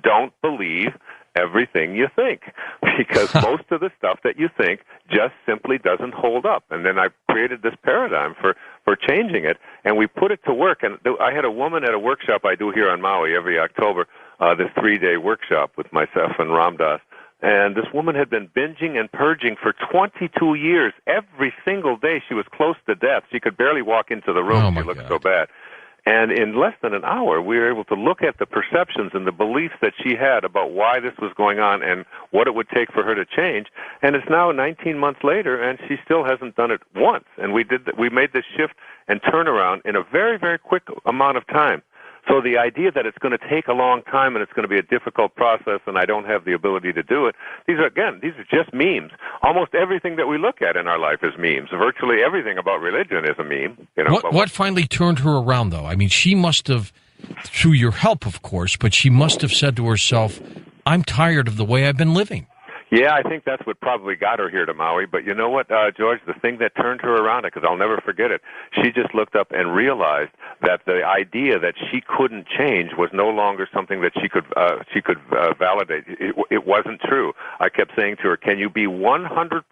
don't believe everything you think, because most of the stuff that you think just simply doesn't hold up. And then I created this paradigm for changing it, and we put it to work. And I had a woman at a workshop I do here on Maui every October, this 3-day workshop with myself and Ram Dass. And this woman had been binging and purging for 22 years. Every single day she was close to death. She could barely walk into the room. She looked so bad. And in less than an hour, we were able to look at the perceptions and the beliefs that she had about why this was going on and what it would take for her to change. And it's now 19 months later, and she still hasn't done it once. And we made this shift and turnaround in a very, very quick amount of time. So the idea that it's going to take a long time and it's going to be a difficult process and I don't have the ability to do it, these are just memes. Almost everything that we look at in our life is memes. Virtually everything about religion is a meme. What finally turned her around, though? I mean, she must have, through your help, of course, but she must have said to herself, I'm tired of the way I've been living. Yeah, I think that's what probably got her here to Maui. But you know what, George, the thing that turned her around, because I'll never forget it, she just looked up and realized that the idea that she couldn't change was no longer something that she could validate. It wasn't true. I kept saying to her, can you be 100%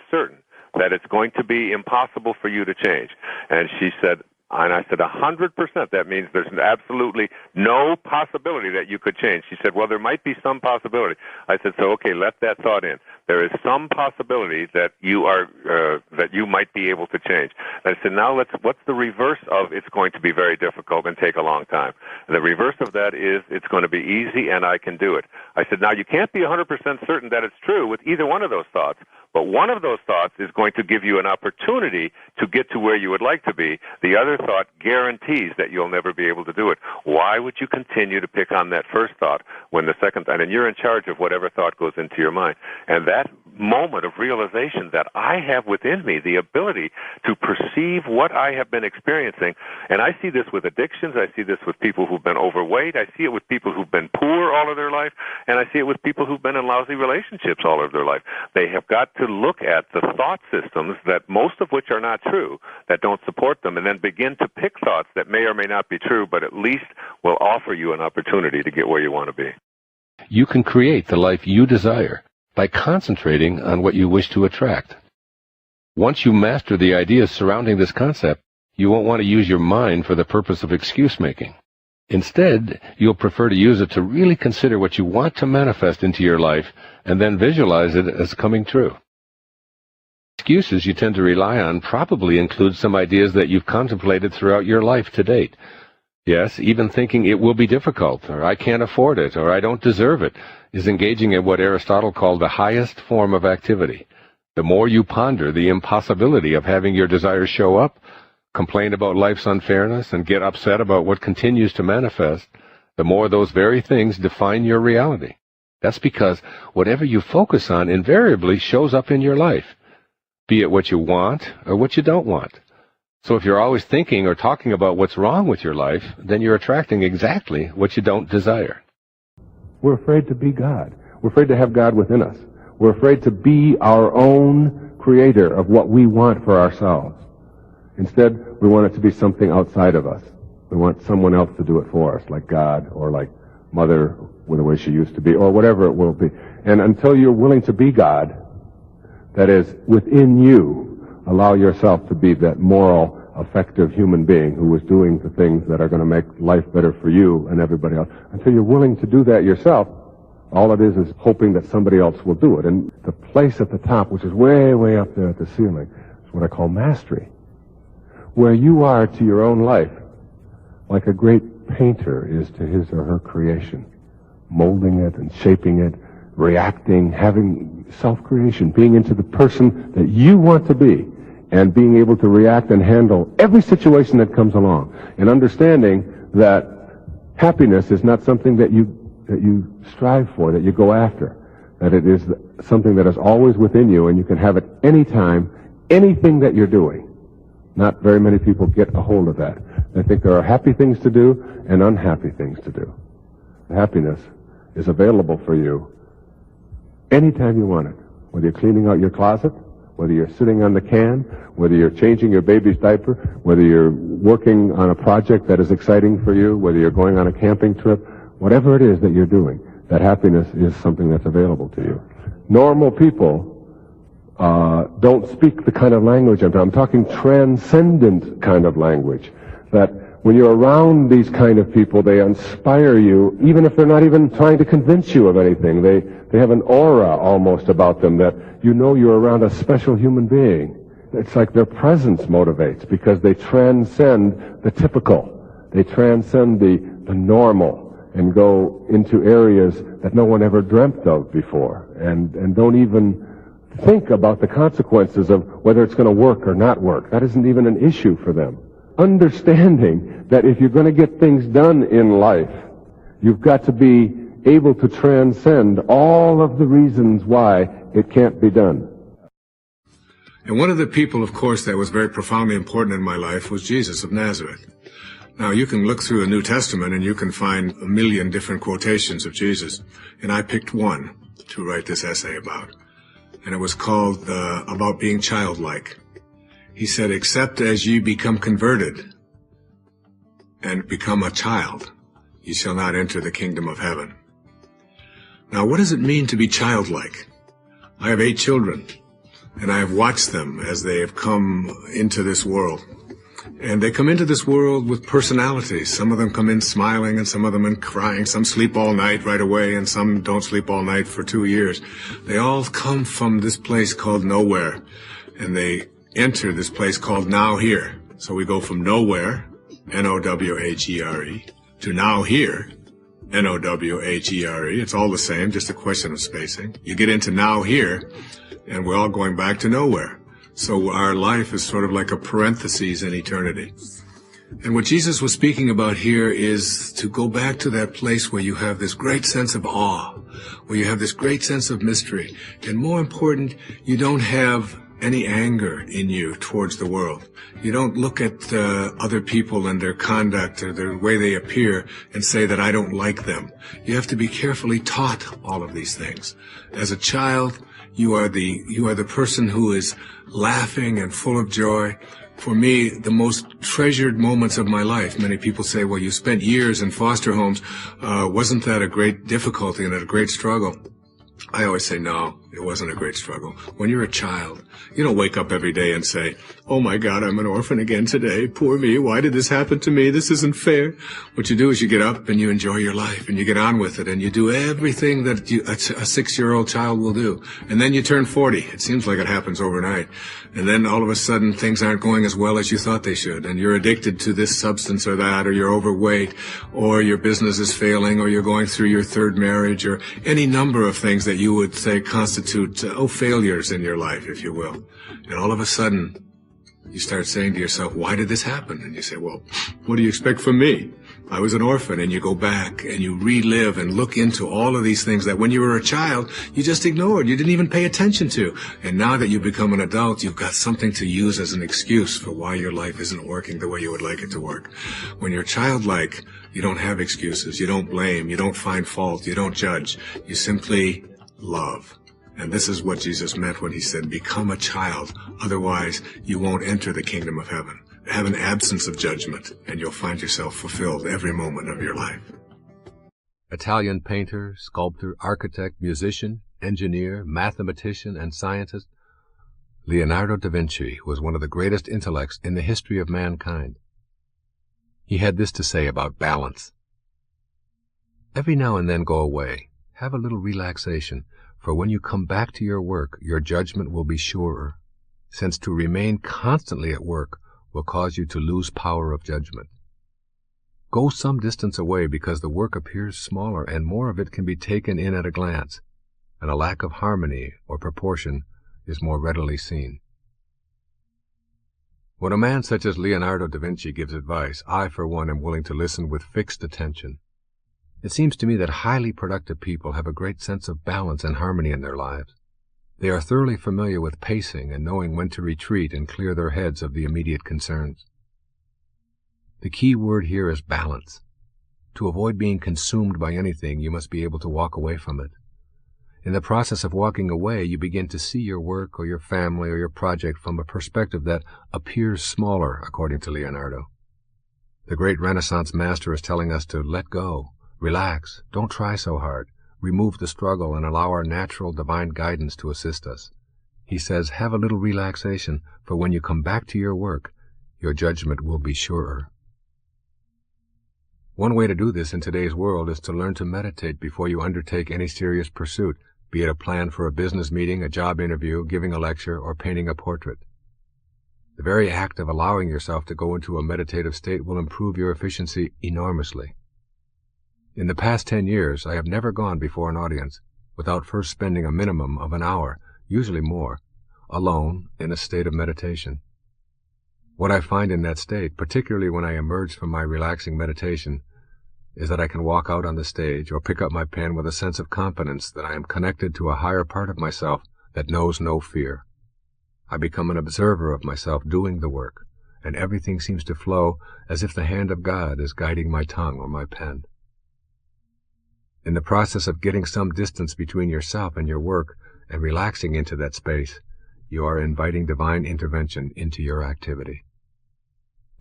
certain that it's going to be impossible for you to change? And she said, and I said, 100%. That means there's absolutely no possibility that you could change. She said, well, there might be some possibility. I said, so okay, let that thought in. There is some possibility that you might be able to change. And I said, now what's the reverse of it's going to be very difficult and take a long time? And the reverse of that is it's going to be easy and I can do it. I said, now you can't be 100% certain that it's true with either one of those thoughts. But one of those thoughts is going to give you an opportunity to get to where you would like to be. The other thought guarantees that you'll never be able to do it. Why would you continue to pick on that first thought when the second thought, and you're in charge of whatever thought goes into your mind. And that moment of realization that I have within me the ability to perceive what I have been experiencing, and I see this with addictions, I see this with people who've been overweight, I see it with people who've been poor all of their life, and I see it with people who've been in lousy relationships all of their life. They have got to look at the thought systems, that most of which are not true, that don't support them, and then begin to pick thoughts that may or may not be true, but at least will offer you an opportunity to get where you want to be. You can create the life you desire by concentrating on what you wish to attract. Once you master the ideas surrounding this concept, you won't want to use your mind for the purpose of excuse-making. Instead, you'll prefer to use it to really consider what you want to manifest into your life and then visualize it as coming true. Excuses you tend to rely on probably include some ideas that you've contemplated throughout your life to date. Yes, even thinking it will be difficult, or I can't afford it, or I don't deserve it, is engaging in what Aristotle called the highest form of activity. The more you ponder the impossibility of having your desires show up, complain about life's unfairness, and get upset about what continues to manifest, the more those very things define your reality. That's because whatever you focus on invariably shows up in your life, be it what you want or what you don't want. So if you're always thinking or talking about what's wrong with your life, then you're attracting exactly what you don't desire. We're afraid to be God. We're afraid to have God within us. We're afraid to be our own creator of what we want for ourselves. Instead, we want it to be something outside of us. We want someone else to do it for us, like God or like Mother, the way she used to be, or whatever it will be. And until you're willing to be God, that is, within you, allow yourself to be that moral, effective human being who is doing the things that are going to make life better for you and everybody else. Until you're willing to do that yourself, all it is hoping that somebody else will do it. And the place at the top, which is way, way up there at the ceiling, is what I call mastery. Where you are to your own life, like a great painter is to his or her creation, molding it and shaping it, reacting, having self-creation, being into the person that you want to be, and being able to react and handle every situation that comes along, and understanding that happiness is not something that you strive for, that you go after, that it is something that is always within you, and you can have it anytime, anything that you're doing. Not very many people get a hold of that. They think there are happy things to do and unhappy things to do. Happiness is available for you anytime you want it, whether you're cleaning out your closet, whether you're sitting on the can, whether you're changing your baby's diaper, whether you're working on a project that is exciting for you, whether you're going on a camping trip, whatever it is that you're doing, that happiness is something that's available to you. Normal people don't speak the kind of language I'm talking transcendent kind of language. That when you're around these kind of people, they inspire you, even if they're not even trying to convince you of anything. They have an aura almost about them that you know you're around a special human being. It's like their presence motivates because they transcend the typical. They transcend the normal and go into areas that no one ever dreamt of before and don't even think about the consequences of whether it's going to work or not work. That isn't even an issue for them. Understanding that if you're going to get things done in life, you've got to be able to transcend all of the reasons why it can't be done. And one of the people, of course, that was very profoundly important in my life was Jesus of Nazareth. Now, you can look through the New Testament and you can find a million different quotations of Jesus. And I picked one to write this essay about. And it was called about being childlike. He said, "Except as ye become converted and become a child, ye shall not enter the kingdom of heaven." Now, what does it mean to be childlike? I have 8 children, and I have watched them as they have come into this world. And they come into this world with personalities. Some of them come in smiling, and some of them in crying. Some sleep all night right away, and some don't sleep all night for 2 years. They all come from this place called nowhere, and they enter this place called now here. So we go from nowhere, N-O-W-H-E-R-E, to now here, N-O-W-H-E-R-E. It's all the same, just a question of spacing. You get into now here, and we're all going back to nowhere. So our life is sort of like a parenthesis in eternity. And what Jesus was speaking about here is to go back to that place where you have this great sense of awe, where you have this great sense of mystery. And more important, you don't have any anger in you towards the world. You don't look at other people and their conduct or the way they appear and say that I don't like them. You have to be carefully taught all of these things. As a child, you are the person who is laughing and full of joy. For me, the most treasured moments of my life, many people say, well, you spent years in foster homes. Wasn't that a great difficulty and a great struggle? I always say, no, it wasn't a great struggle. When you're a child, you don't wake up every day and say, oh my God, I'm an orphan again today. Poor me. Why did this happen to me? This isn't fair. What you do is you get up and you enjoy your life and you get on with it and you do everything that a 6-year-old child will do. And then you turn 40. It seems like it happens overnight. And then all of a sudden things aren't going as well as you thought they should. And you're addicted to this substance or that, or you're overweight, or your business is failing, or you're going through your 3rd marriage, or any number of things that you would say constitute, failures in your life, if you will. And all of a sudden, you start saying to yourself, why did this happen? And you say, well, what do you expect from me? I was an orphan. And you go back and you relive and look into all of these things that when you were a child, you just ignored. You didn't even pay attention to. And now that you become an adult, you've got something to use as an excuse for why your life isn't working the way you would like it to work. When you're childlike, you don't have excuses. You don't blame. You don't find fault. You don't judge. You simply love. And this is what Jesus meant when he said, become a child. Otherwise, you won't enter the kingdom of heaven. Have an absence of judgment, and you'll find yourself fulfilled every moment of your life. Italian painter, sculptor, architect, musician, engineer, mathematician, and scientist, Leonardo da Vinci was one of the greatest intellects in the history of mankind. He had this to say about balance. Every now and then go away. Have a little relaxation. For when you come back to your work, your judgment will be surer, since to remain constantly at work will cause you to lose power of judgment. Go some distance away because the work appears smaller and more of it can be taken in at a glance, and a lack of harmony or proportion is more readily seen. When a man such as Leonardo da Vinci gives advice, I, for one, am willing to listen with fixed attention. It seems to me that highly productive people have a great sense of balance and harmony in their lives. They are thoroughly familiar with pacing and knowing when to retreat and clear their heads of the immediate concerns. The key word here is balance. To avoid being consumed by anything, you must be able to walk away from it. In the process of walking away, you begin to see your work or your family or your project from a perspective that appears smaller, according to Leonardo. The great Renaissance master is telling us to let go. Relax. Don't try so hard. remove the struggle and allow our natural divine guidance to assist us. He says, have a little relaxation, for when you come back to your work, your judgment will be surer. One way to do this in today's world is to learn to meditate before you undertake any serious pursuit, be it a plan for a business meeting, a job interview, giving a lecture, or painting a portrait. The very act of allowing yourself to go into a meditative state will improve your efficiency enormously. In the past 10 years, I have never gone before an audience without first spending a minimum of an hour, usually more, alone in a state of meditation. What I find in that state, particularly when I emerge from my relaxing meditation, is that I can walk out on the stage or pick up my pen with a sense of confidence that I am connected to a higher part of myself that knows no fear. I become an observer of myself doing the work, and everything seems to flow as if the hand of God is guiding my tongue or my pen. In the process of getting some distance between yourself and your work and relaxing into that space, you are inviting divine intervention into your activity.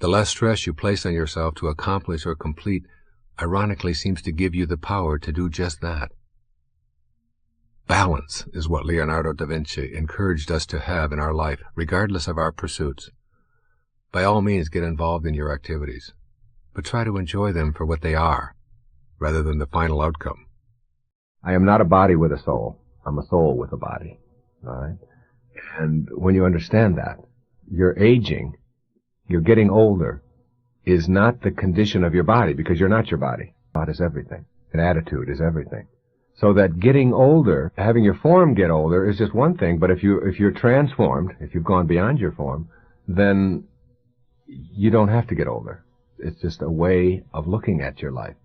The less stress you place on yourself to accomplish or complete, ironically, seems to give you the power to do just that. Balance is what Leonardo da Vinci encouraged us to have in our life, regardless of our pursuits. By all means, get involved in your activities, but try to enjoy them for what they are, rather than the final outcome. I am not a body with a soul. I'm a soul with a body. All right? And when you understand that, your aging, your getting older, is not the condition of your body, because you're not your body. Thought is everything. An attitude is everything. So that getting older, having your form get older, is just one thing, but if you're transformed, if you've gone beyond your form, then you don't have to get older. It's just a way of looking at your life.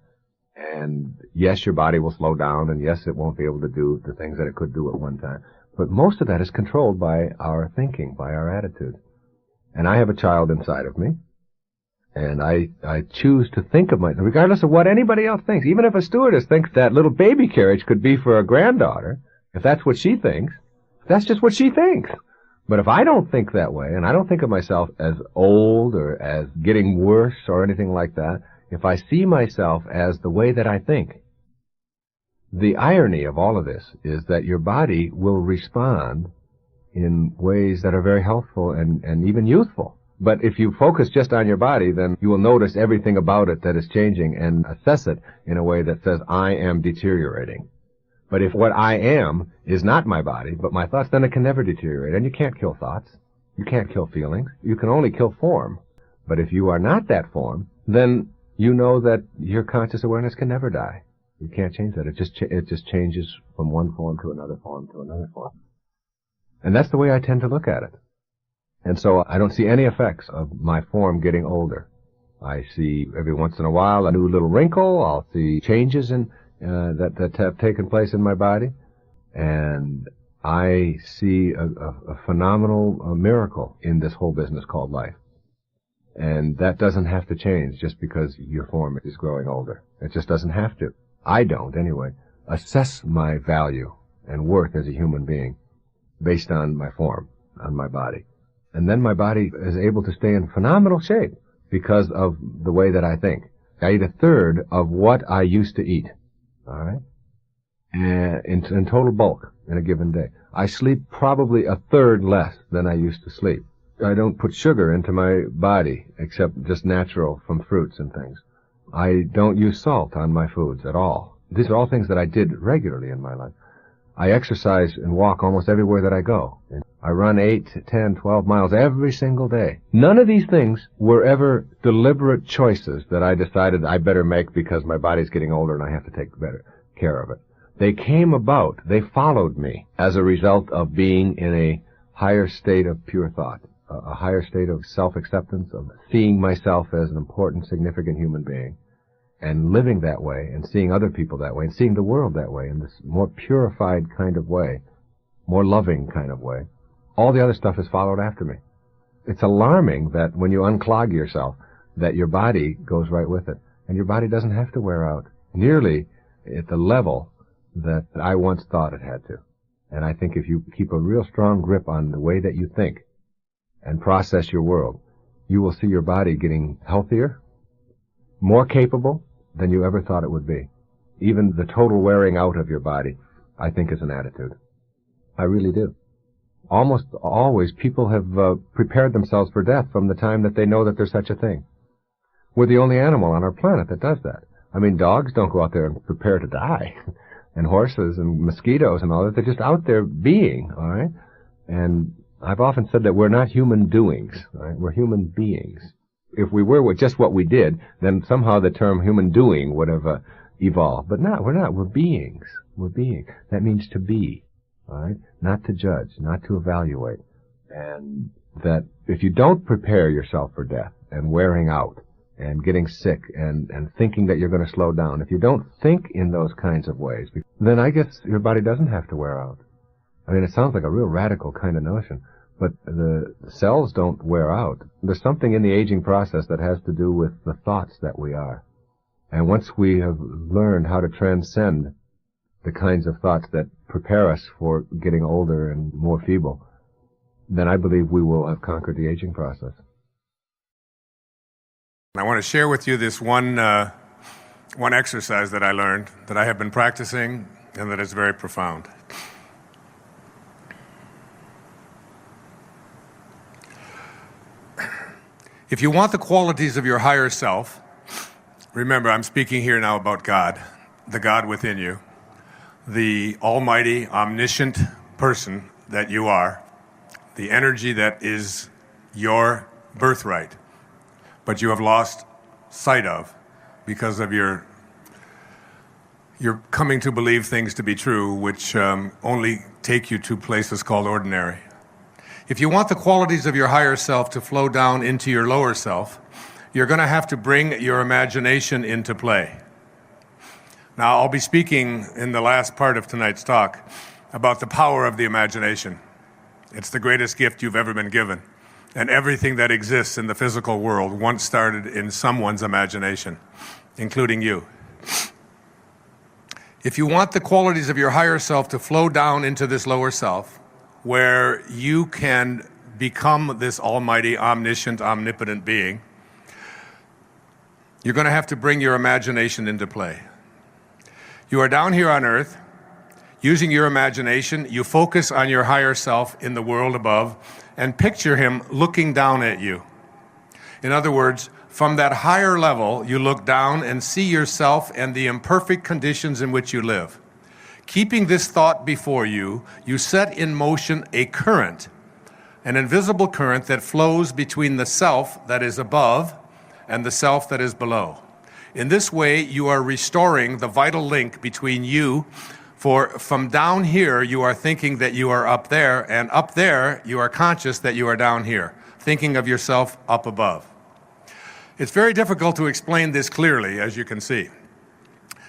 And yes, your body will slow down, and yes, it won't be able to do the things that it could do at one time. But most of that is controlled by our thinking, by our attitude. And I have a child inside of me, and I choose to think of myself, regardless of what anybody else thinks. Even if a stewardess thinks that little baby carriage could be for a granddaughter, if that's what she thinks, that's just what she thinks. But if I don't think that way, and I don't think of myself as old or as getting worse or anything like that, if I see myself as the way that I think, the irony of all of this is that your body will respond in ways that are very healthful and even youthful. But if you focus just on your body, then you will notice everything about it that is changing and assess it in a way that says, I am deteriorating. But if what I am is not my body, but my thoughts, then it can never deteriorate. And you can't kill thoughts. You can't kill feelings. You can only kill form. But if you are not that form, then you know that your conscious awareness can never die. You can't change that. It just changes from one form to another form to another form. And that's the way I tend to look at it. And so I don't see any effects of my form getting older. I see every once in a while a new little wrinkle. I'll see changes in that have taken place in my body. And I see a phenomenal miracle in this whole business called life. And that doesn't have to change just because your form is growing older. It just doesn't have to. I don't, anyway, assess my value and worth as a human being based on my form, on my body. And then my body is able to stay in phenomenal shape because of the way that I think. I eat a third of what I used to eat, all right, in total bulk in a given day. I sleep probably a third less than I used to sleep. I don't put sugar into my body except just natural from fruits and things. I don't use salt on my foods at all. These are all things that I did regularly in my life. I exercise and walk almost everywhere that I go. I run 8, 10, 12 miles every single day. None of these things were ever deliberate choices that I decided I better make because my body's getting older and I have to take better care of it. They came about, they followed me as a result of being in a higher state of pure thought, a higher state of self-acceptance, of seeing myself as an important, significant human being, and living that way, and seeing other people that way, and seeing the world that way, in this more purified kind of way, more loving kind of way. All the other stuff has followed after me. It's alarming that when you unclog yourself, that your body goes right with it. And your body doesn't have to wear out nearly at the level that I once thought it had to. And I think if you keep a real strong grip on the way that you think and process your world, you will see your body getting healthier, more capable than you ever thought it would be. even the total wearing out of your body, I think is an attitude. I really do. Almost always people have prepared themselves for death from the time that they know that there's such a thing. We're the only animal on our planet that does that. I mean, dogs don't go out there and prepare to die. And horses and mosquitoes and all that, they're just out there being, all right? And I've often said that we're not human doings, all right? We're human beings. If we were just what we did, then somehow the term human doing would have evolved. But no, we're not. We're beings. We're being. That means to be, all right? Not to judge, not to evaluate. And that if you don't prepare yourself for death and wearing out and getting sick and thinking that you're going to slow down, if you don't think in those kinds of ways, then I guess your body doesn't have to wear out. I mean, it sounds like a real radical kind of notion, but the cells don't wear out. There's something in the aging process that has to do with the thoughts that we are. And once we have learned how to transcend the kinds of thoughts that prepare us for getting older and more feeble, then I believe we will have conquered the aging process. I want to share with you this one exercise that I learned, that I have been practicing, and that is very profound. If you want the qualities of your higher self, remember, I'm speaking here now about God, the God within you, the almighty, omniscient person that you are, the energy that is your birthright, but you have lost sight of because of your coming to believe things to be true, which only take you to places called ordinary. If you want the qualities of your higher self to flow down into your lower self, you're going to have to bring your imagination into play. Now, I'll be speaking in the last part of tonight's talk about the power of the imagination. It's the greatest gift you've ever been given. And everything that exists in the physical world once started in someone's imagination, including you. If you want the qualities of your higher self to flow down into this lower self, where you can become this almighty, omniscient, omnipotent being, you're going to have to bring your imagination into play. You are down here on earth. Using your imagination, you focus on your higher self in the world above and picture him looking down at you. In other words, from that higher level, you look down and see yourself and the imperfect conditions in which you live. Keeping this thought before you, you set in motion a current, an invisible current that flows between the self that is above and the self that is below. In this way, you are restoring the vital link between you. For from down here, you are thinking that you are up there, and up there, you are conscious that you are down here, thinking of yourself up above. It's very difficult to explain this clearly, as you can see.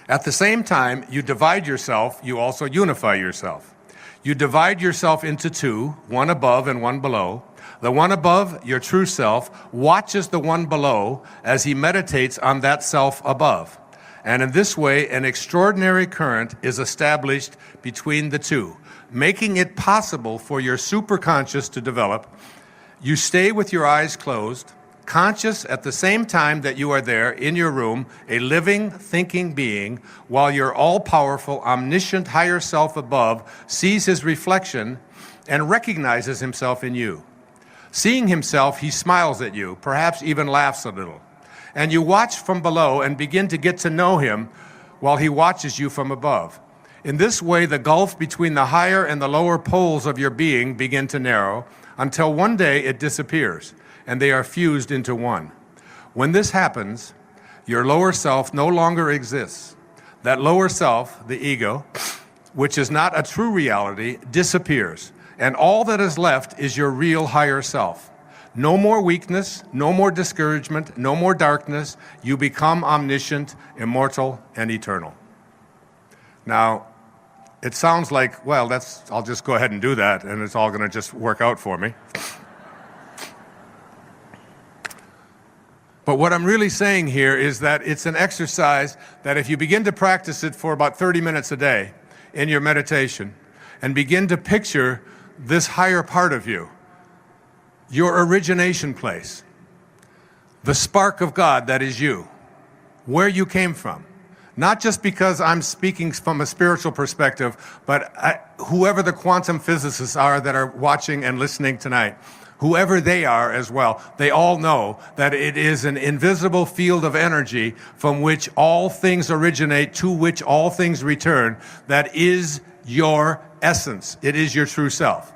At the same time, you divide yourself, you also unify yourself. You divide yourself into two, one above and one below. The one above, your true self, watches the one below as he meditates on that self above. And in this way, an extraordinary current is established between the two, making it possible for your superconscious to develop. You stay with your eyes closed, conscious at the same time that you are there in your room, a living, thinking being, while your all-powerful, omniscient higher self above sees his reflection and recognizes himself in you. Seeing himself, he smiles at you, perhaps even laughs a little. And you watch from below and begin to get to know him while he watches you from above. In this way, the gulf between the higher and the lower poles of your being begin to narrow until one day it disappears and they are fused into one. When this happens, your lower self no longer exists. That lower self, the ego, which is not a true reality, disappears. And all that is left is your real higher self. No more weakness, no more discouragement, no more darkness. You become omniscient, immortal, and eternal. Now, it sounds like, well, I'll just go ahead and do that, and it's all going to just work out for me. But what I'm really saying here is that it's an exercise that if you begin to practice it for about 30 minutes a day in your meditation, and begin to picture this higher part of you, your origination place, the spark of God that is you, where you came from, Not just because I'm speaking from a spiritual perspective, but whoever the quantum physicists are that are watching and listening tonight, whoever they are as well, they all know that it is an invisible field of energy from which all things originate, to which all things return. That is your essence. It is your true self.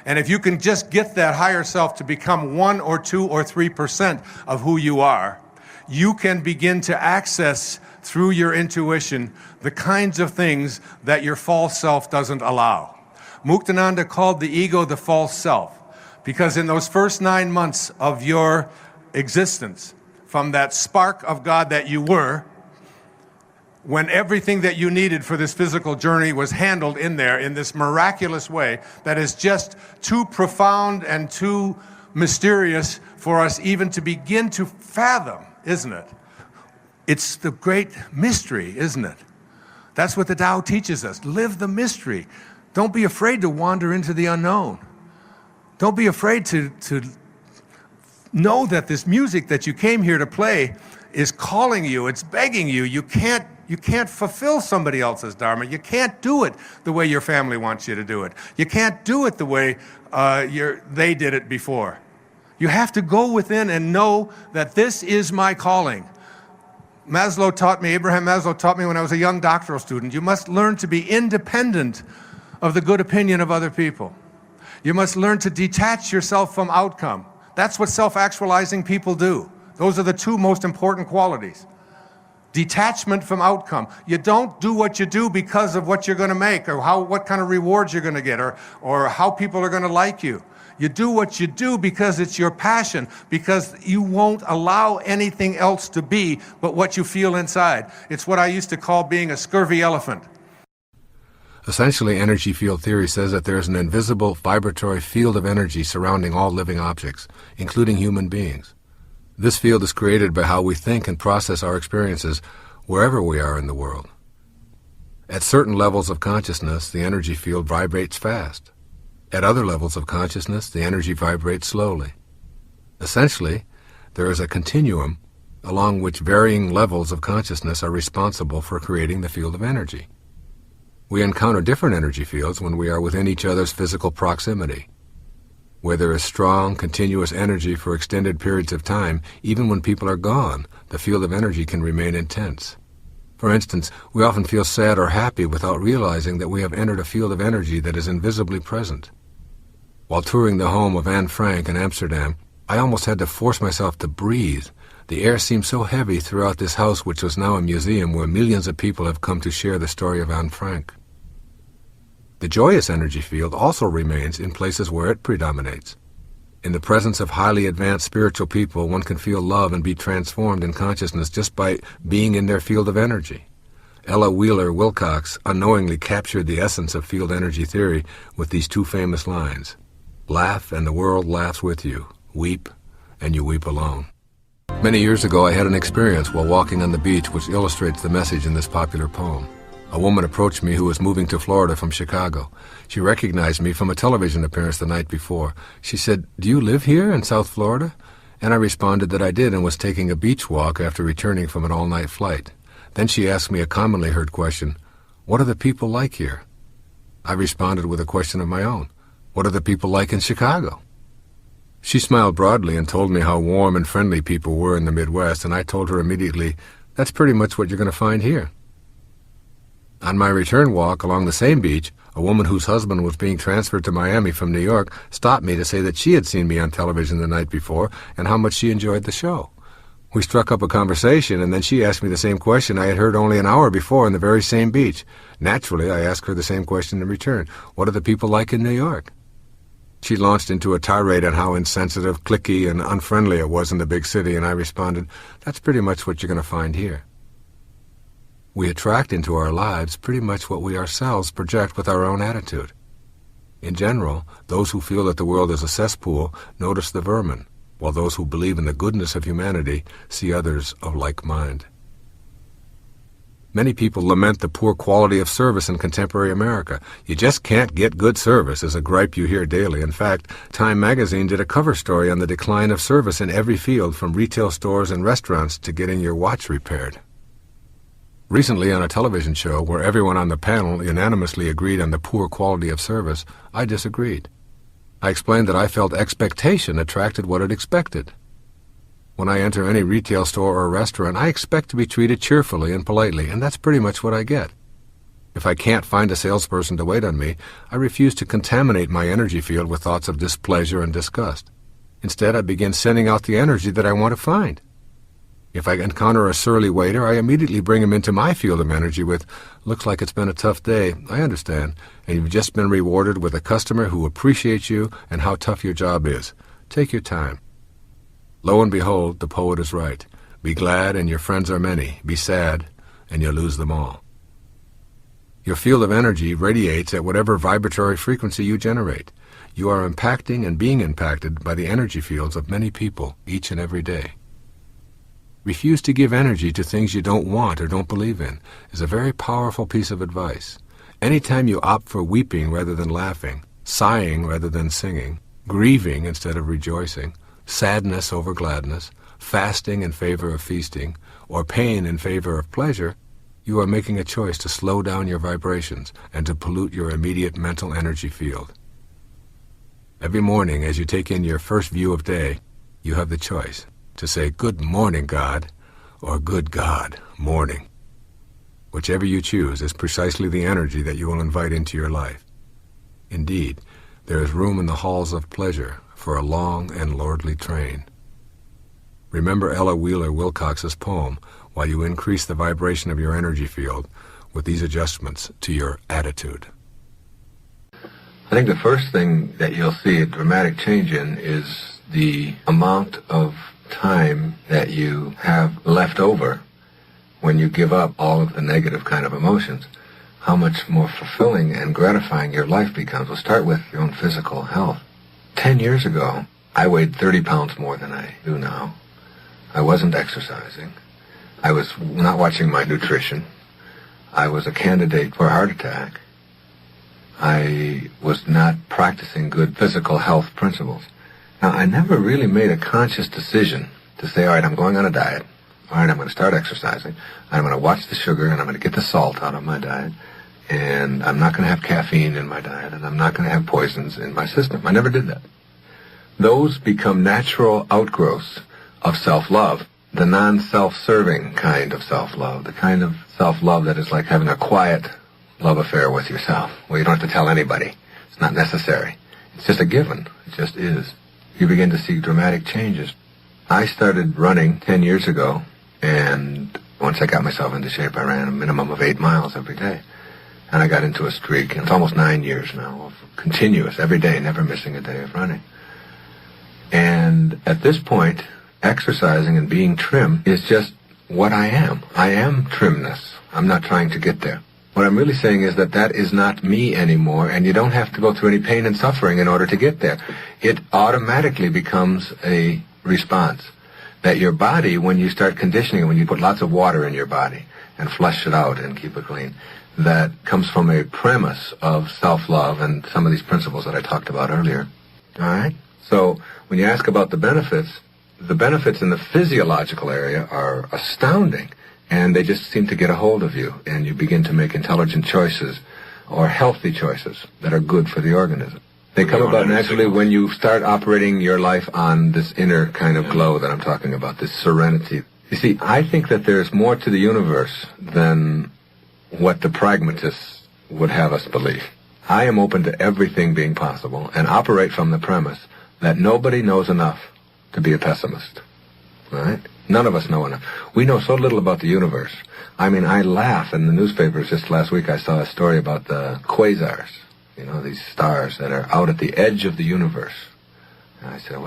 And if you can just get that higher self to become 1 or 2 or 3% of who you are, you can begin to access through your intuition the kinds of things that your false self doesn't allow. Muktananda called the ego the false self, because in those first 9 months of your existence, from that spark of God that you were, when everything that you needed for this physical journey was handled in there in this miraculous way that is just too profound and too mysterious for us even to begin to fathom, isn't it? It's the great mystery, isn't it? That's what the Tao teaches us. Live the mystery. Don't be afraid to wander into the unknown. Don't be afraid to know that this music that you came here to play is calling you, it's begging you. You can't fulfill somebody else's dharma. You can't do it the way your family wants you to do it. You can't do it the way they did it before. You have to go within and know that this is my calling. Abraham Maslow taught me when I was a young doctoral student, you must learn to be independent of the good opinion of other people. You must learn to detach yourself from outcome. That's what self-actualizing people do. Those are the two most important qualities. Detachment from outcome. You don't do what you do because of what you're going to make or what kind of rewards you're going to get or how people are going to like you. You do what you do because it's your passion, because you won't allow anything else to be but what you feel inside. It's what I used to call being a scurvy elephant. Essentially, energy field theory says that there is an invisible vibratory field of energy surrounding all living objects, including human beings. This field is created by how we think and process our experiences wherever we are in the world. At certain levels of consciousness, the energy field vibrates fast. At other levels of consciousness, the energy vibrates slowly. Essentially, there is a continuum along which varying levels of consciousness are responsible for creating the field of energy. We encounter different energy fields when we are within each other's physical proximity. Where there is strong, continuous energy for extended periods of time, even when people are gone, the field of energy can remain intense. For instance, we often feel sad or happy without realizing that we have entered a field of energy that is invisibly present. While touring the home of Anne Frank in Amsterdam, I almost had to force myself to breathe. The air seemed so heavy throughout this house, which was now a museum where millions of people have come to share the story of Anne Frank. The joyous energy field also remains in places where it predominates. In the presence of highly advanced spiritual people, one can feel love and be transformed in consciousness just by being in their field of energy. Ella Wheeler Wilcox unknowingly captured the essence of field energy theory with these two famous lines: "Laugh and the world laughs with you. Weep and you weep alone." Many years ago, I had an experience while walking on the beach which illustrates the message in this popular poem. A woman approached me who was moving to Florida from Chicago. She recognized me from a television appearance the night before. She said, "Do you live here in South Florida?" And I responded that I did and was taking a beach walk after returning from an all-night flight. Then she asked me a commonly heard question: "What are the people like here?" I responded with a question of my own: "What are the people like in Chicago?" She smiled broadly and told me how warm and friendly people were in the Midwest, and I told her immediately, "That's pretty much what you're going to find here." On my return walk along the same beach, a woman whose husband was being transferred to Miami from New York stopped me to say that she had seen me on television the night before and how much she enjoyed the show. We struck up a conversation, and then she asked me the same question I had heard only an hour before on the very same beach. Naturally, I asked her the same question in return: "What are the people like in New York?" She launched into a tirade on how insensitive, cliquey, and unfriendly it was in the big city, and I responded, "That's pretty much what you're going to find here." We attract into our lives pretty much what we ourselves project with our own attitude. In general, those who feel that the world is a cesspool notice the vermin, while those who believe in the goodness of humanity see others of like mind. Many people lament the poor quality of service in contemporary America. "You just can't get good service" is a gripe you hear daily. In fact, Time magazine did a cover story on the decline of service in every field, from retail stores and restaurants to getting your watch repaired. Recently, on a television show where everyone on the panel unanimously agreed on the poor quality of service, I disagreed. I explained that I felt expectation attracted what it expected. When I enter any retail store or restaurant, I expect to be treated cheerfully and politely, and that's pretty much what I get. If I can't find a salesperson to wait on me, I refuse to contaminate my energy field with thoughts of displeasure and disgust. Instead, I begin sending out the energy that I want to find. If I encounter a surly waiter, I immediately bring him into my field of energy with, "Looks like it's been a tough day. I understand. And you've just been rewarded with a customer who appreciates you and how tough your job is. Take your time." Lo and behold, the poet is right. Be glad and your friends are many. Be sad and you'll lose them all. Your field of energy radiates at whatever vibratory frequency you generate. You are impacting and being impacted by the energy fields of many people each and every day. Refuse to give energy to things you don't want or don't believe in is a very powerful piece of advice. Anytime you opt for weeping rather than laughing, sighing rather than singing, grieving instead of rejoicing, sadness over gladness, fasting in favor of feasting, or pain in favor of pleasure, you are making a choice to slow down your vibrations and to pollute your immediate mental energy field. Every morning as you take in your first view of day, you have the choice to say, "Good morning, God," or "Good God, morning." Whichever you choose is precisely the energy that you will invite into your life. Indeed, there is room in the halls of pleasure for a long and lordly train. Remember Ella Wheeler Wilcox's poem while you increase the vibration of your energy field with these adjustments to your attitude. I think the first thing that you'll see a dramatic change in is the amount of time that you have left over when you give up all of the negative kind of emotions. How much more fulfilling and gratifying your life becomes. We'll start with your own physical health. 10 years ago, I weighed 30 pounds more than I do now. I wasn't exercising. I was not watching my nutrition. I was a candidate for a heart attack. I was not practicing good physical health principles. Now, I never really made a conscious decision to say, all right, I'm going on a diet. All right, I'm going to start exercising. I'm going to watch the sugar, and I'm going to get the salt out of my diet. And I'm not going to have caffeine in my diet, and I'm not going to have poisons in my system. I never did that. Those become natural outgrowths of self-love, the non-self-serving kind of self-love, the kind of self-love that is like having a quiet love affair with yourself, where you don't have to tell anybody. It's not necessary. It's just a given. It just is. You begin to see dramatic changes. I started running 10 years ago, and once I got myself into shape, I ran a minimum of 8 miles every day. And I got into a streak, and it's almost 9 years now, of continuous, every day, never missing a day of running. And at this point, exercising and being trim is just what I am. I am trimness. I'm not trying to get there. What I'm really saying is that that is not me anymore, and you don't have to go through any pain and suffering in order to get there. It automatically becomes a response. That your body, when you start conditioning, when you put lots of water in your body and flush it out and keep it clean, that comes from a premise of self-love and some of these principles that I talked about earlier. All right? So when you ask about the benefits in the physiological area are astounding. And they just seem to get a hold of you, and you begin to make intelligent choices or healthy choices that are good for the organism. They come about naturally when you start operating your life on this inner kind of glow that I'm talking about, this serenity. You see, I think that there's more to the universe than what the pragmatists would have us believe. I am open to everything being possible and operate from the premise that nobody knows enough to be a pessimist. All right? None of us know enough. We know so little about the universe. I mean, I laugh in the newspapers. Just last week I saw a story about the quasars, these stars that are out at the edge of the universe. And I said,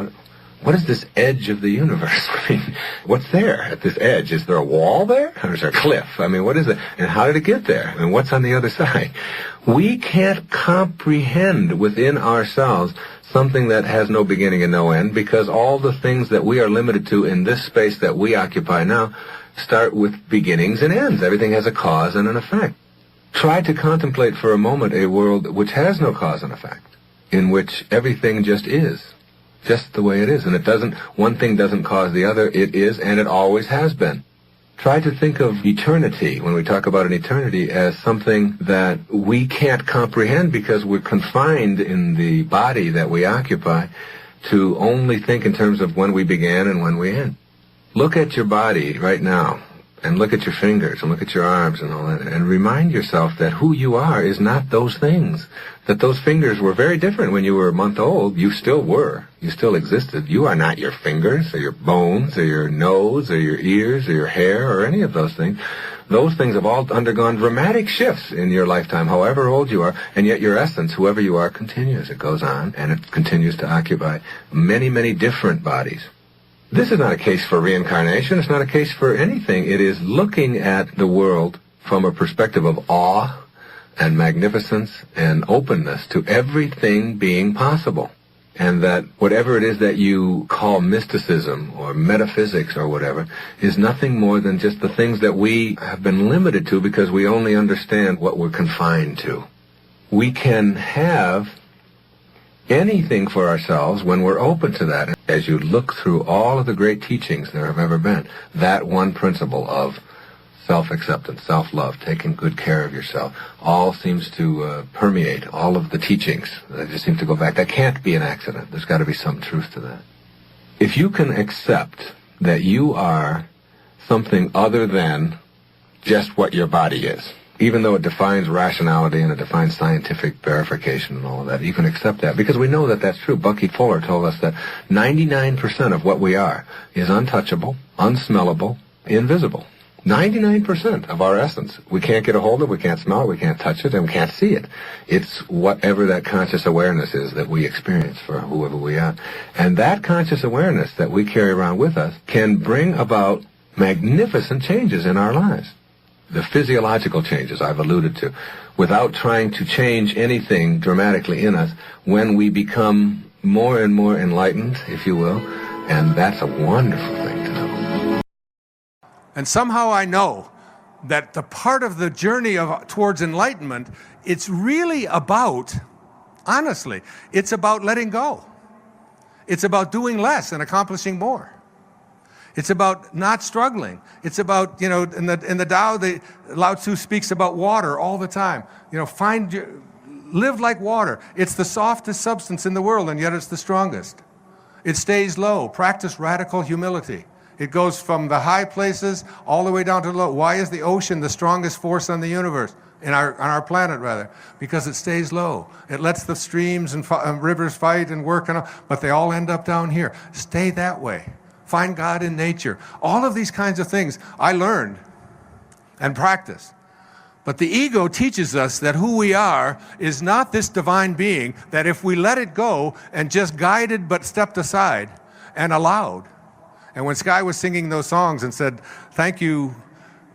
what is this edge of the universe? I mean, what's there at this edge? Is there a wall there? Or is there a cliff? I mean, what is it? And how did it get there? And what's on the other side? We can't comprehend within ourselves something that has no beginning and no end, because all the things that we are limited to in this space that we occupy now start with beginnings and ends. Everything has a cause and an effect. Try to contemplate for a moment a world which has no cause and effect, in which everything just is, just the way it is. And one thing doesn't cause the other. It is, and it always has been. Try to think of eternity, when we talk about an eternity, as something that we can't comprehend because we're confined in the body that we occupy to only think in terms of when we began and when we end. Look at your body right now, and look at your fingers, and look at your arms and all that, and remind yourself that who you are is not those things. That those fingers were very different when you were a month old. You still were. You still existed. You are not your fingers, or your bones, or your nose, or your ears, or your hair, or any of those things. Those things have all undergone dramatic shifts in your lifetime, however old you are, and yet your essence, whoever you are, continues. It goes on, and it continues to occupy many, many different bodies. This is not a case for reincarnation. It's not a case for anything. It is looking at the world from a perspective of awe and magnificence and openness to everything being possible. And that whatever it is that you call mysticism or metaphysics or whatever is nothing more than just the things that we have been limited to because we only understand what we're confined to. We can have anything for ourselves when we're open to that. As you look through all of the great teachings there have ever been, that one principle of self-acceptance, self-love, taking good care of yourself, all seems to permeate all of the teachings. They just seem to go back. That can't be an accident. There's got to be some truth to that. If you can accept that you are something other than just what your body is, even though it defines rationality and it defines scientific verification and all of that, you can accept that because we know that that's true. Bucky Fuller told us that 99% of what we are is untouchable, unsmellable, invisible. 99% of our essence. We can't get a hold of it, we can't smell it, we can't touch it, and we can't see it. It's whatever that conscious awareness is that we experience for whoever we are. And that conscious awareness that we carry around with us can bring about magnificent changes in our lives. The physiological changes I've alluded to, without trying to change anything dramatically in us, when we become more and more enlightened, if you will, and that's a wonderful thing to know. And somehow I know that the part of the journey towards enlightenment, it's really about, honestly, it's about letting go. It's about doing less and accomplishing more. It's about not struggling. It's about, in the Tao, Lao Tzu speaks about water all the time. Live like water. It's the softest substance in the world, and yet it's the strongest. It stays low. Practice radical humility. It goes from the high places all the way down to low. Why is the ocean the strongest force on the universe? On our planet, rather, because it stays low. It lets the streams and rivers fight and work, but they all end up down here. Stay that way. Find God in nature. All of these kinds of things I learned and practiced. But the ego teaches us that who we are is not this divine being, that if we let it go and just guided but stepped aside and allowed. And when Sky was singing those songs and said, thank you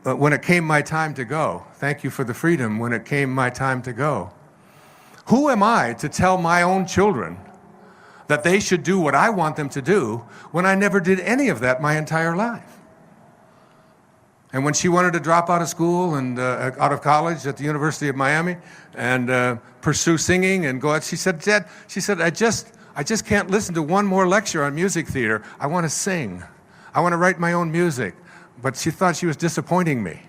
when it came my time to go. Thank you for the freedom when it came my time to go. Who am I to tell my own children that they should do what I want them to do when I never did any of that my entire life? And when she wanted to drop out of school and out of college at the University of Miami and pursue singing and go out, she said, Dad, I just can't listen to one more lecture on music theater. I want to sing. I want to write my own music. But she thought she was disappointing me.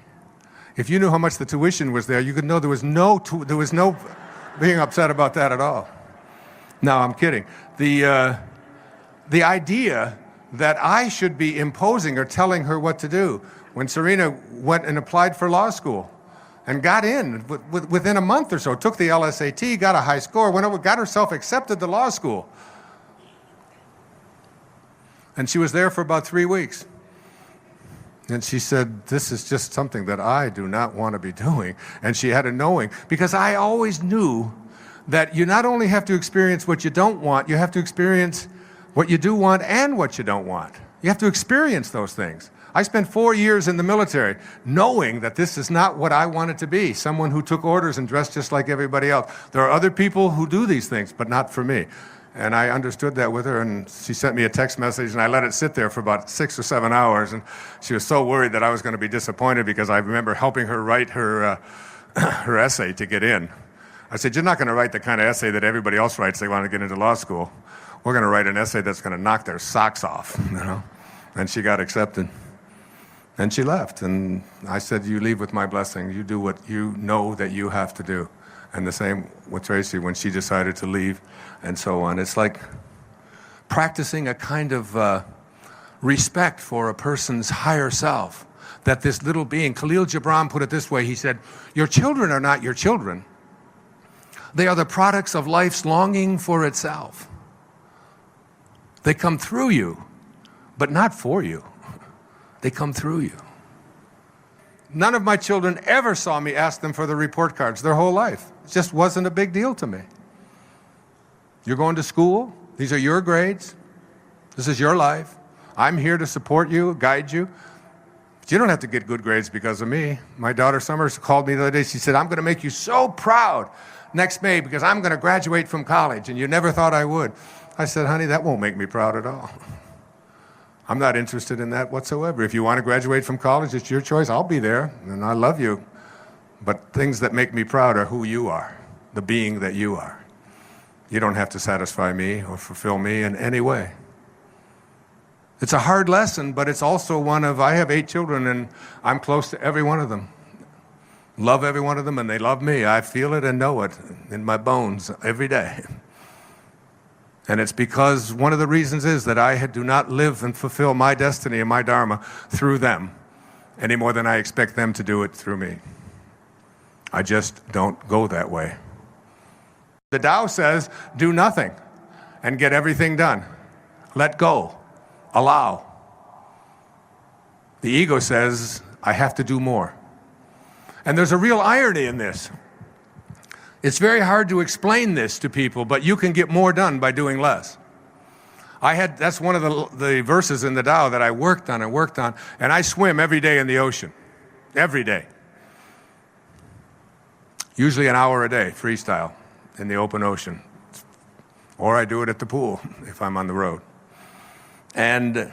If you knew how much the tuition was there, you could know there was no being upset about that at all. No, I'm kidding. The idea that I should be imposing or telling her what to do. When Serena went and applied for law school and got in within a month or so, took the LSAT, got a high score, got herself accepted to law school. And she was there for about 3 weeks. And she said, this is just something that I do not want to be doing. And she had a knowing, because I always knew that you not only have to experience what you don't want, you have to experience what you do want and what you don't want. You have to experience those things. I spent 4 years in the military knowing that this is not what I wanted to be, someone who took orders and dressed just like everybody else. There are other people who do these things, but not for me. And I understood that with her, and she sent me a text message, and I let it sit there for about 6 or 7 hours, and she was so worried that I was going to be disappointed, because I remember helping her write her her essay to get in. I said, you're not going to write the kind of essay that everybody else writes they want to get into law school. We're going to write an essay that's going to knock their socks off, And she got accepted. And she left, and I said, you leave with my blessing. You do what you know that you have to do. And the same with Tracy when she decided to leave, and so on. It's like practicing a kind of respect for a person's higher self, that this little being, Khalil Gibran put it this way, he said, your children are not your children. They are the products of life's longing for itself. They come through you, but not for you. They come through you. None of my children ever saw me ask them for the report cards their whole life. It just wasn't a big deal to me. You're going to school. These are your grades. This is your life. I'm here to support you, guide you. But you don't have to get good grades because of me. My daughter Summers called me the other day. She said, I'm going to make you so proud next May because I'm going to graduate from college, and you never thought I would. I said, honey, that won't make me proud at all. I'm not interested in that whatsoever. If you want to graduate from college, it's your choice. I'll be there, and I love you. But things that make me proud are who you are, the being that you are. You don't have to satisfy me or fulfill me in any way. It's a hard lesson, but it's also one of, I have 8 children, and I'm close to every one of them. Love every one of them, and they love me. I feel it and know it in my bones every day. And it's because one of the reasons is that I do not live and fulfill my destiny and my dharma through them any more than I expect them to do it through me. I just don't go that way. The Tao says, do nothing and get everything done. Let go. Allow. The ego says, I have to do more. And there's a real irony in this. It's very hard to explain this to people, but you can get more done by doing less. That's one of the verses in the Tao that I worked on, and I swim every day in the ocean. Every day. Usually an hour a day, freestyle, in the open ocean. Or I do it at the pool, if I'm on the road. And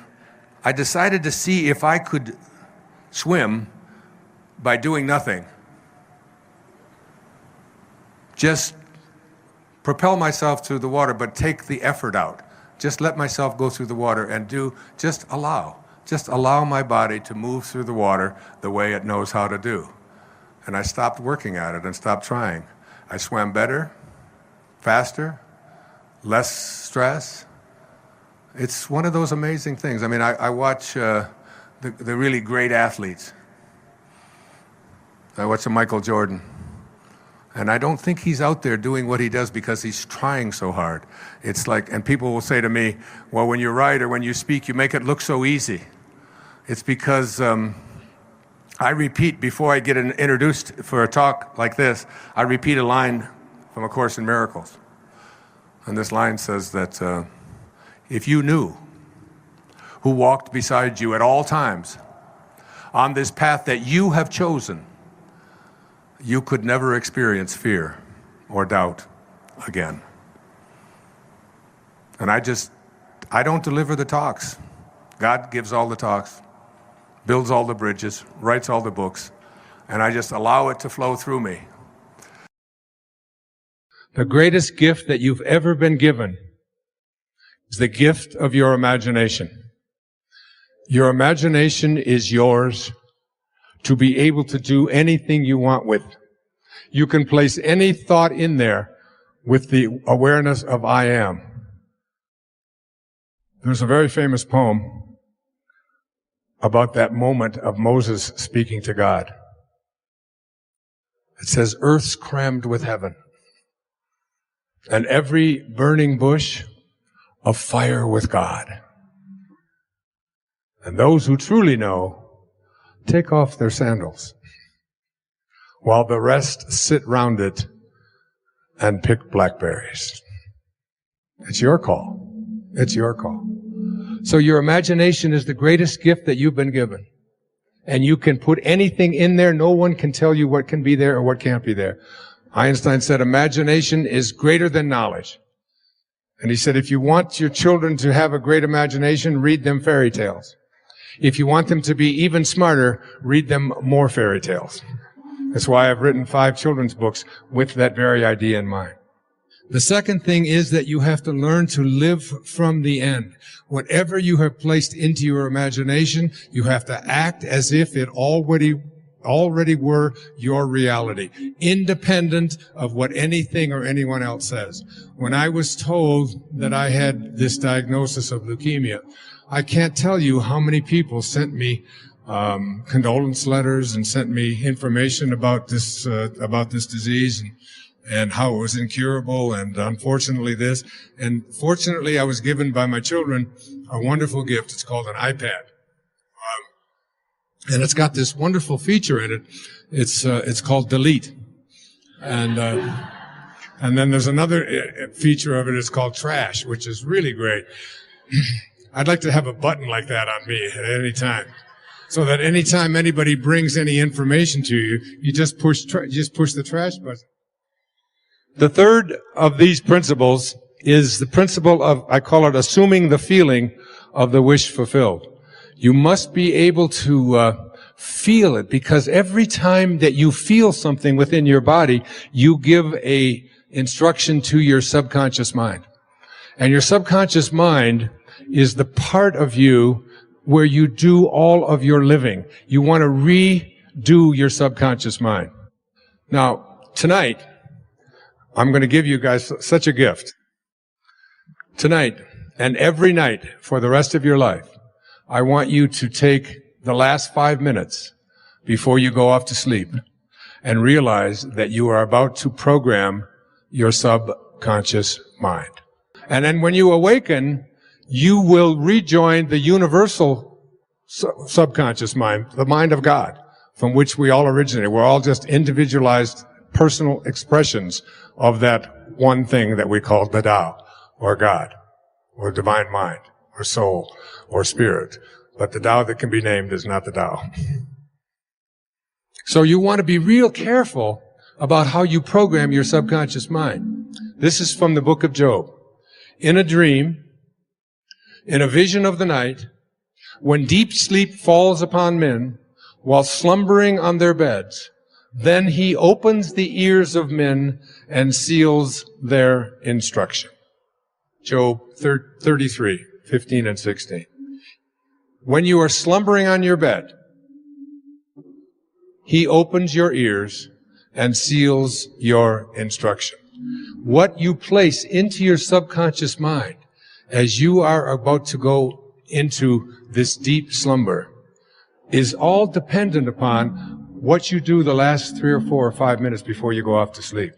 I decided to see if I could swim by doing nothing. Just propel myself through the water, but take the effort out. Just let myself go through the water and just allow my body to move through the water the way it knows how to do. And I stopped working at it and stopped trying. I swam better, faster, less stress. It's one of those amazing things. I mean, I watch the really great athletes. I watch Michael Jordan. And I don't think he's out there doing what he does because he's trying so hard. It's like, and people will say to me, well, when you write or when you speak, you make it look so easy. It's because I repeat, before I get introduced for a talk like this, I repeat a line from A Course in Miracles. And this line says that if you knew who walked beside you at all times on this path that you have chosen, you could never experience fear or doubt again. And I don't deliver the talks. God gives all the talks, builds all the bridges, writes all the books, and I just allow it to flow through me. The greatest gift that you've ever been given is the gift of your imagination. Your imagination is yours to be able to do anything you want with. You can place any thought in there with the awareness of I am. There's a very famous poem about that moment of Moses speaking to God. It says, earth's crammed with heaven, and every burning bush afire with God. And those who truly know take off their sandals, while the rest sit round it and pick blackberries. It's your call. It's your call. So your imagination is the greatest gift that you've been given. And you can put anything in there. No one can tell you what can be there or what can't be there. Einstein said imagination is greater than knowledge. And he said if you want your children to have a great imagination, read them fairy tales. If you want them to be even smarter, read them more fairy tales. That's why I've written 5 children's books with that very idea in mind. The second thing is that you have to learn to live from the end. Whatever you have placed into your imagination, you have to act as if it already were your reality, independent of what anything or anyone else says. When I was told that I had this diagnosis of leukemia, I can't tell you how many people sent me condolence letters and sent me information about this disease and how it was incurable, and unfortunately this. And fortunately, I was given by my children a wonderful gift. It's called an iPad. And it's got this wonderful feature in it. It's called Delete. And then there's another feature of it. It's called Trash, which is really great. I'd like to have a button like that on me at any time, so that anytime anybody brings any information to you, you just push the trash button. The third of these principles is the principle of, I call it, assuming the feeling of the wish fulfilled. You must be able to feel it, because every time that you feel something within your body, you give a instruction to your subconscious mind. And your subconscious mind is the part of you where you do all of your living. You want to redo your subconscious mind. Now, tonight, I'm going to give you guys such a gift. Tonight, and every night for the rest of your life, I want you to take the last 5 minutes before you go off to sleep and realize that you are about to program your subconscious mind. And then when you awaken, you will rejoin the universal subconscious mind, the mind of God, from which we all originate. We're all just individualized personal expressions of that one thing that we call the Tao, or God, or divine mind, or soul, or spirit. But the Tao that can be named is not the Tao. So you want to be real careful about how you program your subconscious mind. This is from the book of Job. In a dream, in a vision of the night, when deep sleep falls upon men, while slumbering on their beds, then he opens the ears of men and seals their instruction. Job 33, 15 and 16. When you are slumbering on your bed, he opens your ears and seals your instruction. What you place into your subconscious mind as you are about to go into this deep slumber is all dependent upon what you do the last 3 or 4 or 5 minutes before you go off to sleep.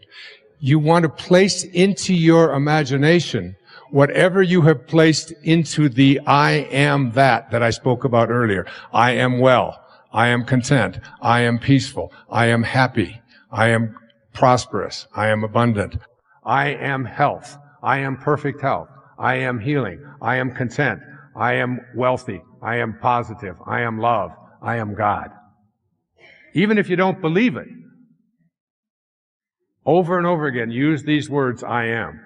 You want to place into your imagination whatever you have placed into the I am that I spoke about earlier. I am well. I am content. I am peaceful. I am happy. I am prosperous. I am abundant. I am health. I am perfect health. I am healing. I am content. I am wealthy. I am positive. I am love. I am God. Even if you don't believe it, over and over again, use these words, I am.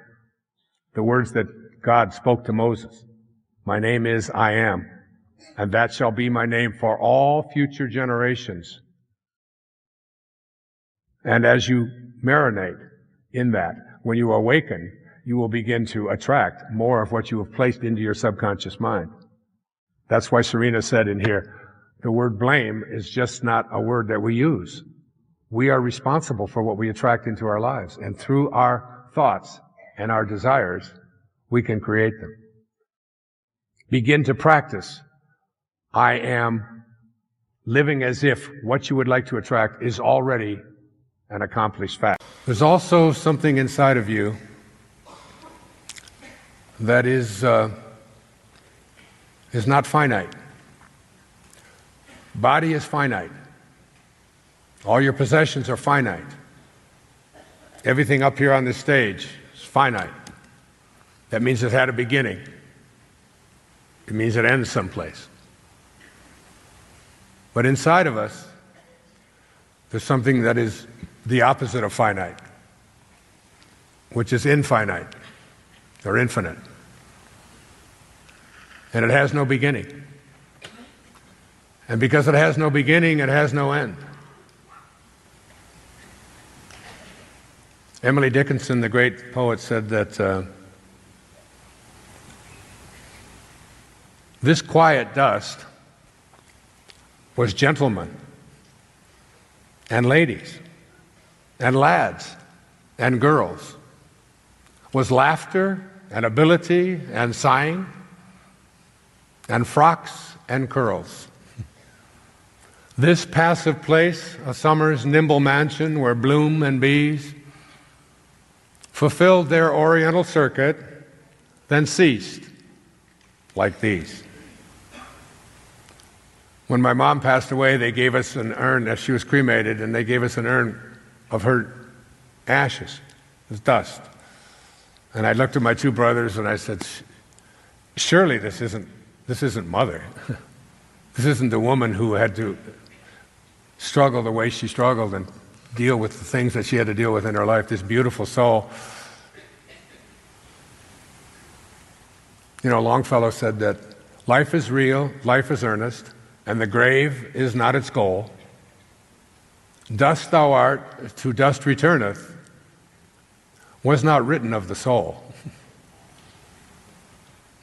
The words that God spoke to Moses. My name is I am, and that shall be my name for all future generations. And as you marinate in that, when you awaken, you will begin to attract more of what you have placed into your subconscious mind. That's why Serena said in here, the word blame is just not a word that we use. We are responsible for what we attract into our lives. And through our thoughts and our desires, we can create them. Begin to practice. I am living as if what you would like to attract is already an accomplished fact. There's also something inside of you that is not finite. Body is finite. All your possessions are finite. Everything up here on this stage is finite. That means it had a beginning. It means it ends someplace. But inside of us, there's something that is the opposite of finite, which is infinite or infinite. And it has no beginning. And because it has no beginning, it has no end. Emily Dickinson, the great poet, said that this quiet dust was gentlemen and ladies and lads and girls, was laughter and ability and sighing and frocks and curls. This passive place, a summer's nimble mansion where bloom and bees fulfilled their oriental circuit, then ceased like these. When my mom passed away, they gave us an urn, as she was cremated, and they gave us an urn of her ashes. It was dust. And I looked at my two brothers and I said, surely this isn't Mother. This isn't the woman who had to struggle the way she struggled and deal with the things that she had to deal with in her life, this beautiful soul. You know, Longfellow said that life is real, life is earnest, and the grave is not its goal. Dust thou art, to dust returneth, was not written of the soul.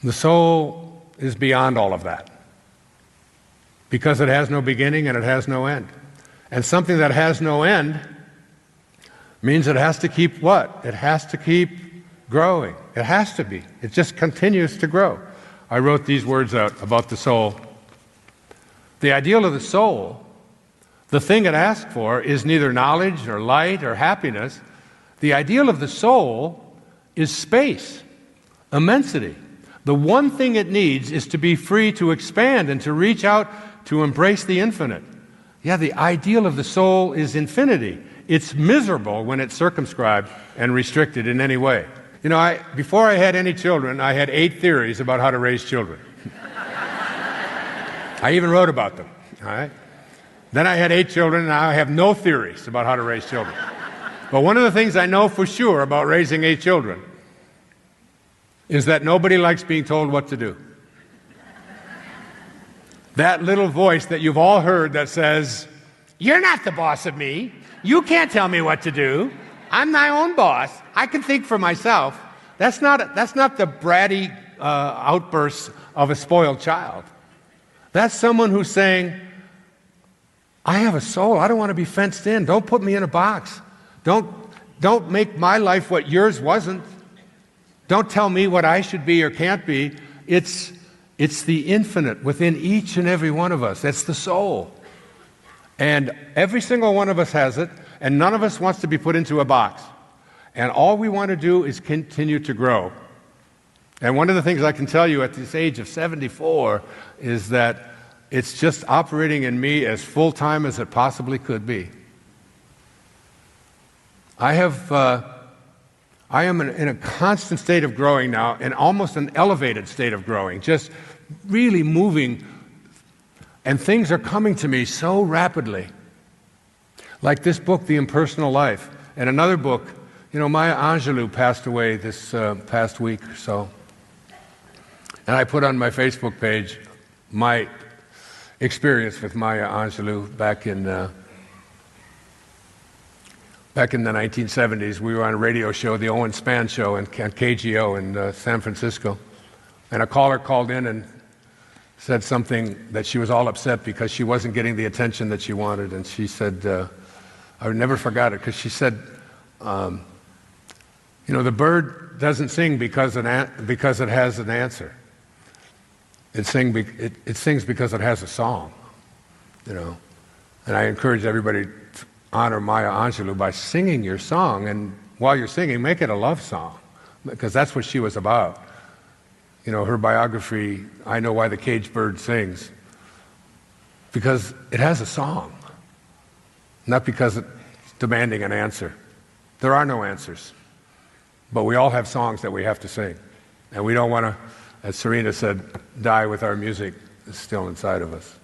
The soul is beyond all of that, because it has no beginning and it has no end. And something that has no end means it has to keep what? It has to keep growing. It has to be. It just continues to grow. I wrote these words out about the soul. The ideal of the soul, the thing it asks for, is neither knowledge or light or happiness. The ideal of the soul is space, immensity. The one thing it needs is to be free to expand and to reach out to embrace the infinite. Yeah, the ideal of the soul is infinity. It's miserable when it's circumscribed and restricted in any way. You know, before I had any children, I had 8 theories about how to raise children. I even wrote about them, all right? Then I had 8 children, and now I have no theories about how to raise children. But one of the things I know for sure about raising 8 children is that nobody likes being told what to do. That little voice that you've all heard that says, "You're not the boss of me. You can't tell me what to do. I'm my own boss. I can think for myself." That's not the bratty outbursts of a spoiled child. That's someone who's saying, I have a soul. I don't want to be fenced in. Don't put me in a box. Don't make my life what yours wasn't. Don't tell me what I should be or can't be. It's the infinite within each and every one of us. That's the soul. And every single one of us has it, and none of us wants to be put into a box. And all we want to do is continue to grow. And one of the things I can tell you at this age of 74 is that it's just operating in me as full-time as it possibly could be. I am in a constant state of growing now, and almost an elevated state of growing, just really moving, and things are coming to me so rapidly. Like this book, The Impersonal Life, and another book. You know, Maya Angelou passed away this past week or so. And I put on my Facebook page my experience with Maya Angelou back in the 1970s. We were on a radio show, the Owen Spann Show, on KGO in San Francisco. And a caller called in and said something that she was all upset because she wasn't getting the attention that she wanted. And she said, I never forgot it, because she said, you know, the bird doesn't sing because it has an answer. It sings because it has a song, you know. And I encourage everybody to honor Maya Angelou by singing your song, and while you're singing, make it a love song, because that's what she was about. You know, her biography, I Know Why the Caged Bird Sings, because it has a song, not because it's demanding an answer. There are no answers, but we all have songs that we have to sing, and we don't want to, as Serena said, die with our music still inside of us.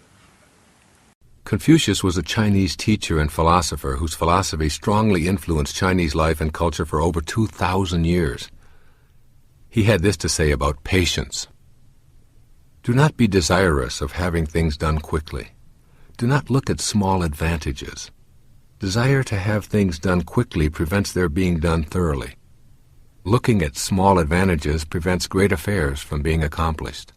Confucius was a Chinese teacher and philosopher whose philosophy strongly influenced Chinese life and culture for over 2,000 years. He had this to say about patience. Do not be desirous of having things done quickly. Do not look at small advantages. Desire to have things done quickly prevents their being done thoroughly. Looking at small advantages prevents great affairs from being accomplished.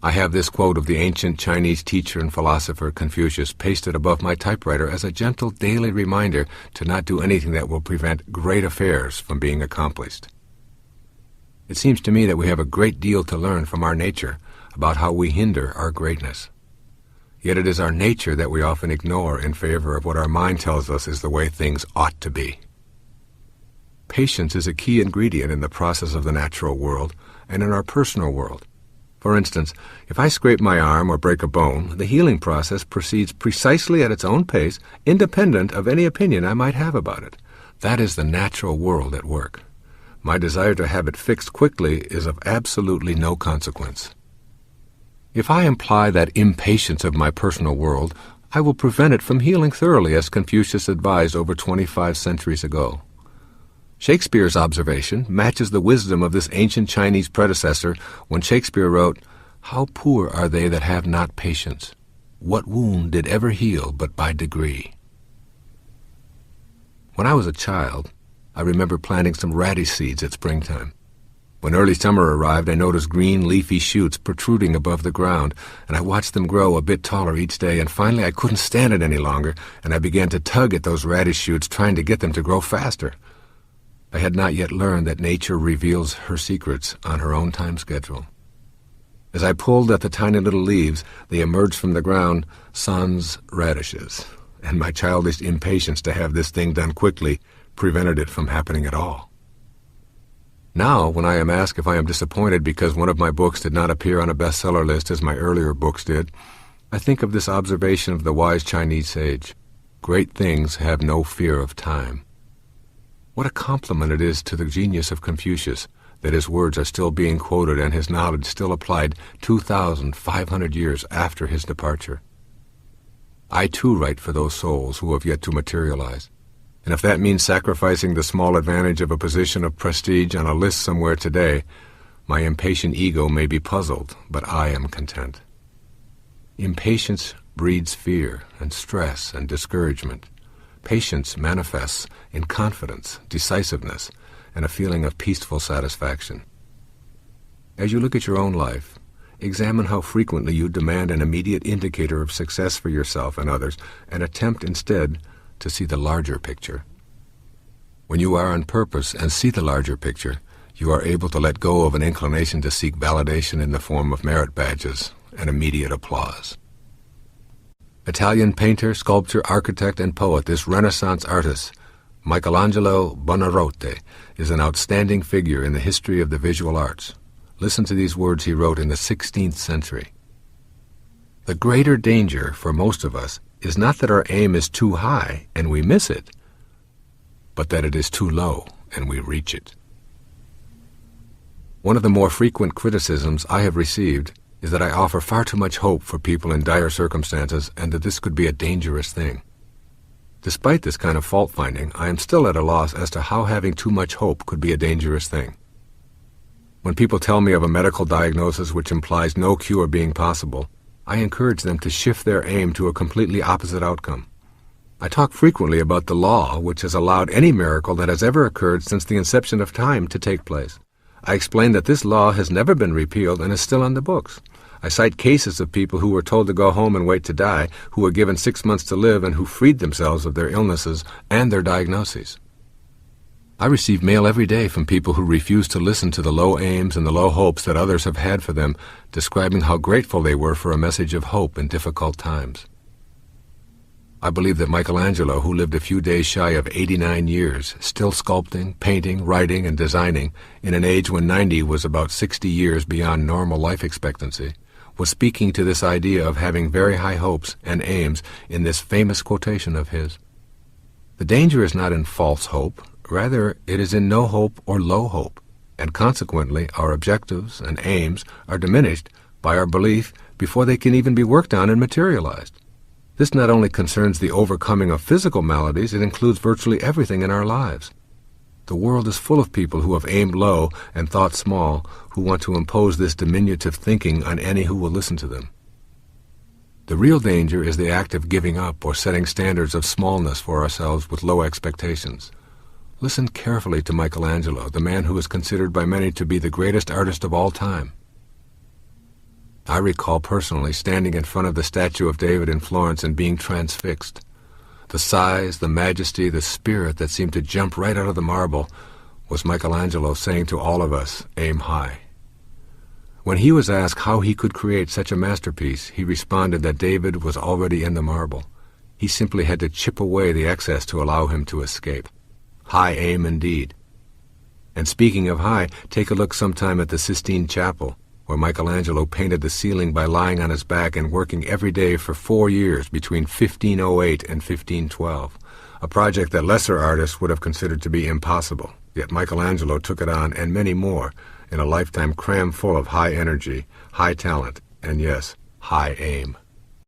I have this quote of the ancient Chinese teacher and philosopher Confucius pasted above my typewriter as a gentle daily reminder to not do anything that will prevent great affairs from being accomplished. It seems to me that we have a great deal to learn from our nature about how we hinder our greatness. Yet it is our nature that we often ignore in favor of what our mind tells us is the way things ought to be. Patience is a key ingredient in the process of the natural world and in our personal world. For instance, if I scrape my arm or break a bone, the healing process proceeds precisely at its own pace, independent of any opinion I might have about it. That is the natural world at work. My desire to have it fixed quickly is of absolutely no consequence. If I imply that impatience of my personal world, I will prevent it from healing thoroughly, as Confucius advised over 25 centuries ago. Shakespeare's observation matches the wisdom of this ancient Chinese predecessor when Shakespeare wrote, "How poor are they that have not patience? What wound did ever heal but by degree?" When I was a child, I remember planting some radish seeds at springtime. When early summer arrived, I noticed green leafy shoots protruding above the ground, and I watched them grow a bit taller each day, and finally I couldn't stand it any longer, and I began to tug at those radish shoots, trying to get them to grow faster. I had not yet learned that nature reveals her secrets on her own time schedule. As I pulled at the tiny little leaves, they emerged from the ground sans radishes, and my childish impatience to have this thing done quickly prevented it from happening at all. Now, when I am asked if I am disappointed because one of my books did not appear on a bestseller list as my earlier books did, I think of this observation of the wise Chinese sage: great things have no fear of time. What a compliment it is to the genius of Confucius that his words are still being quoted and his knowledge still applied 2,500 years after his departure. I too write for those souls who have yet to materialize. And if that means sacrificing the small advantage of a position of prestige on a list somewhere today, my impatient ego may be puzzled, but I am content. Impatience breeds fear and stress and discouragement. Patience manifests in confidence, decisiveness, and a feeling of peaceful satisfaction. As you look at your own life, examine how frequently you demand an immediate indicator of success for yourself and others, and attempt instead to see the larger picture. When you are on purpose and see the larger picture, you are able to let go of an inclination to seek validation in the form of merit badges and immediate applause. Italian painter, sculptor, architect, and poet, this Renaissance artist, Michelangelo Buonarroti, is an outstanding figure in the history of the visual arts. Listen to these words he wrote in the 16th century. "The greater danger for most of us is not that our aim is too high and we miss it, but that it is too low and we reach it." One of the more frequent criticisms I have received is that I offer far too much hope for people in dire circumstances and that this could be a dangerous thing. Despite this kind of fault-finding, I am still at a loss as to how having too much hope could be a dangerous thing. When people tell me of a medical diagnosis which implies no cure being possible, I encourage them to shift their aim to a completely opposite outcome. I talk frequently about the law which has allowed any miracle that has ever occurred since the inception of time to take place. I explain that this law has never been repealed and is still on the books. I cite cases of people who were told to go home and wait to die, who were given 6 months to live, and who freed themselves of their illnesses and their diagnoses. I receive mail every day from people who refuse to listen to the low aims and the low hopes that others have had for them, describing how grateful they were for a message of hope in difficult times. I believe that Michelangelo, who lived a few days shy of 89 years, still sculpting, painting, writing, and designing, in an age when 90 was about 60 years beyond normal life expectancy, was speaking to this idea of having very high hopes and aims in this famous quotation of his. The danger is not in false hope, rather it is in no hope or low hope, and consequently our objectives and aims are diminished by our belief before they can even be worked on and materialized. This not only concerns the overcoming of physical maladies, it includes virtually everything in our lives. The world is full of people who have aimed low and thought small, who want to impose this diminutive thinking on any who will listen to them. The real danger is the act of giving up or setting standards of smallness for ourselves with low expectations. Listen carefully to Michelangelo, the man who is considered by many to be the greatest artist of all time. I recall personally standing in front of the statue of David in Florence and being transfixed. The size, the majesty, the spirit that seemed to jump right out of the marble was Michelangelo saying to all of us, aim high. When he was asked how he could create such a masterpiece, he responded that David was already in the marble. He simply had to chip away the excess to allow him to escape. High aim indeed. And speaking of high, take a look sometime at the Sistine Chapel, where Michelangelo painted the ceiling by lying on his back and working every day for 4 years between 1508 and 1512, a project that lesser artists would have considered to be impossible. Yet Michelangelo took it on, and many more, in a lifetime crammed full of high energy, high talent, and yes, high aim.